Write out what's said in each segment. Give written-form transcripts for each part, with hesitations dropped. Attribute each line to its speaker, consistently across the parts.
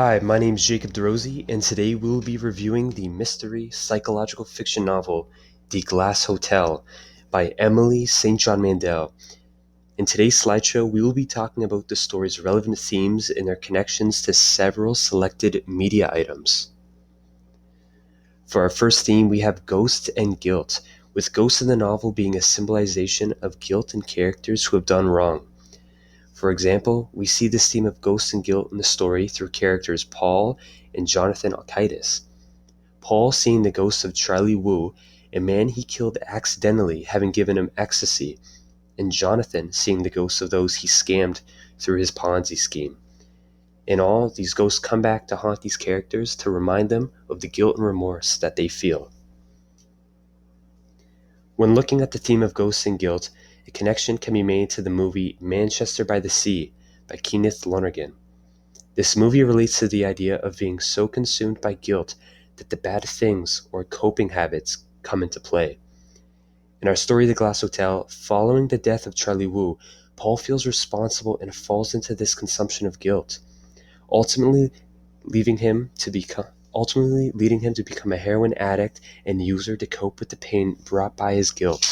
Speaker 1: Hi, my name is Jacob Droese, and today we will be reviewing the mystery psychological fiction novel The Glass Hotel by Emily St. John Mandel. In today's slideshow, we will be talking about the story's relevant themes and their connections to several selected media items. For our first theme, we have ghost and guilt, with ghosts in the novel being a symbolization of guilt in characters who have done wrong. For example, we see this theme of ghost and guilt in the story through characters Paul and Jonathan Alcides. Paul seeing the ghost of Charlie Wu, a man he killed accidentally having given him ecstasy, and Jonathan seeing the ghosts of those he scammed through his Ponzi scheme. In all, these ghosts come back to haunt these characters to remind them of the guilt and remorse that they feel. When looking at the theme of ghosts and guilt, a connection can be made to the movie Manchester by the Sea by Kenneth Lonergan. This movie relates to the idea of being so consumed by guilt that the bad things or coping habits come into play. In our story, The Glass Hotel, following the death of Charlie Wu, Paul feels responsible and falls into this consumption of guilt, ultimately leading him to become a heroin addict and user to cope with the pain brought by his guilt.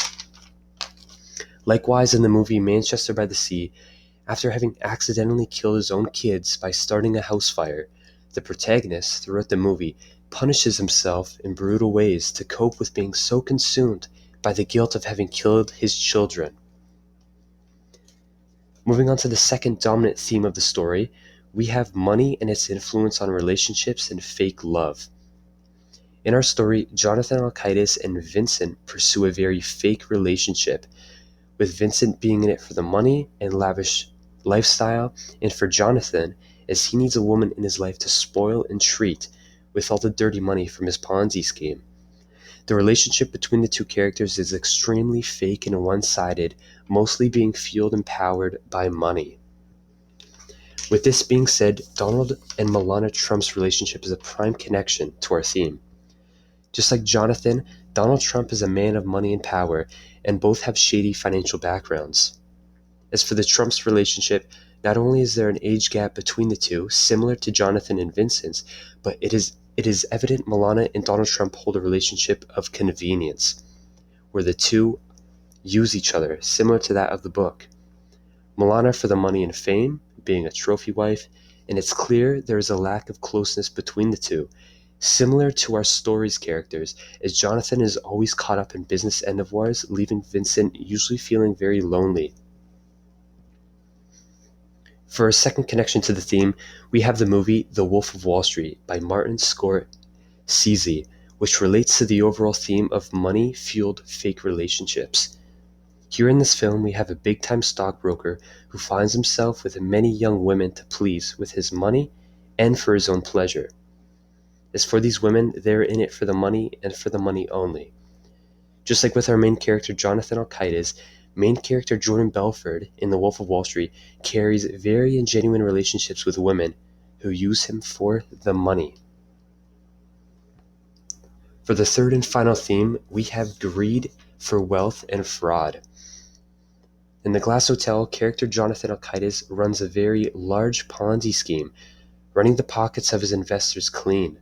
Speaker 1: Likewise, in the movie Manchester by the Sea, after having accidentally killed his own kids by starting a house fire, the protagonist, throughout the movie, punishes himself in brutal ways to cope with being so consumed by the guilt of having killed his children. Moving on to the second dominant theme of the story, we have money and its influence on relationships and fake love. In our story, Jonathan Alcides and Vincent pursue a very fake relationship, with Vincent being in it for the money and lavish lifestyle, and for Jonathan, as he needs a woman in his life to spoil and treat with all the dirty money from his Ponzi scheme. The relationship between the two characters is extremely fake and one-sided, mostly being fueled and powered by money. With this being said, Donald and Melania Trump's relationship is a prime connection to our theme. Just like Jonathan, Donald Trump is a man of money and power, and both have shady financial backgrounds. As for the Trump's relationship, not only is there an age gap between the two, similar to Jonathan and Vincent's, but it is evident Melania and Donald Trump hold a relationship of convenience, where the two use each other, similar to that of the book. Melania for the money and fame, being a trophy wife, and it's clear there is a lack of closeness between the two, similar to our story's characters, as Jonathan is always caught up in business endeavors, leaving Vincent usually feeling very lonely. For a second connection to the theme, we have the movie The Wolf of Wall Street by Martin Scorsese, which relates to the overall theme of money-fueled fake relationships. Here in this film, we have a big-time stockbroker who finds himself with many young women to please with his money and for his own pleasure. As for these women, they're in it for the money and for the money only. Just like with our main character Jonathan Alcides, main character Jordan Belford in The Wolf of Wall Street carries very ingenuine relationships with women who use him for the money. For the third and final theme, we have greed for wealth and fraud. In The Glass Hotel, character Jonathan Alcides runs a very large Ponzi scheme, running the pockets of his investors clean.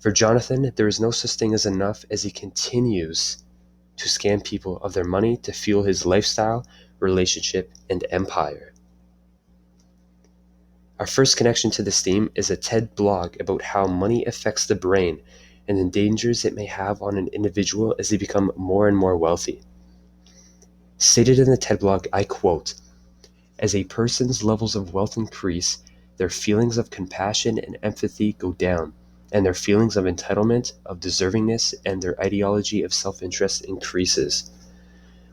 Speaker 1: For Jonathan, there is no such thing as enough as he continues to scam people of their money to fuel his lifestyle, relationship, and empire. Our first connection to this theme is a TED blog about how money affects the brain and the dangers it may have on an individual as they become more and more wealthy. Stated in the TED blog, I quote, "As a person's levels of wealth increase, their feelings of compassion and empathy go down, and their feelings of entitlement, of deservingness, and their ideology of self-interest increases."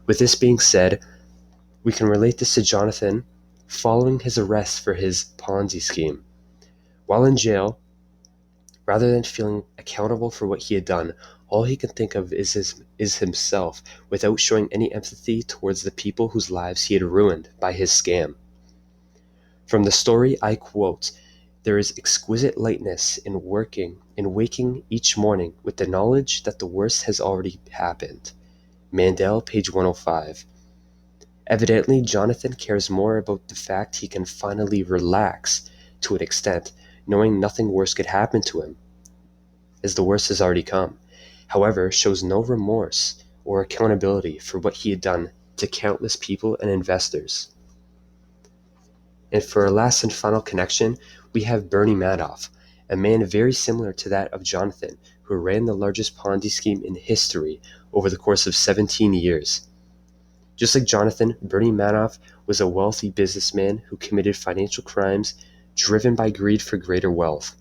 Speaker 1: With this being said, we can relate this to Jonathan following his arrest for his Ponzi scheme. While in jail, rather than feeling accountable for what he had done, all he can think of is himself, without showing any empathy towards the people whose lives he had ruined by his scam. From the story, I quote, "There is exquisite lightness in waking each morning with the knowledge that the worst has already happened." Mandel, page 105. Evidently, Jonathan cares more about the fact he can finally relax, to an extent, knowing nothing worse could happen to him, as the worst has already come. However, shows no remorse or accountability for what he had done to countless people and investors. And for our last and final connection, we have Bernie Madoff, a man very similar to that of Jonathan, who ran the largest Ponzi scheme in history over the course of 17 years. Just like Jonathan, Bernie Madoff was a wealthy businessman who committed financial crimes driven by greed for greater wealth.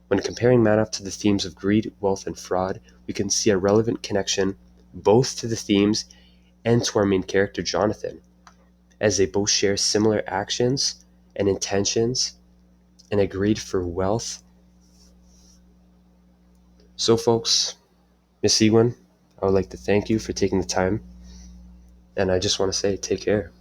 Speaker 1: When comparing Madoff to the themes of greed, wealth, and fraud, we can see a relevant connection both to the themes and to our main character, Jonathan, as they both share similar actions and intentions and a greed for wealth. So, folks, Miss Ewan, I would like to thank you for taking the time, and I just want to say take care.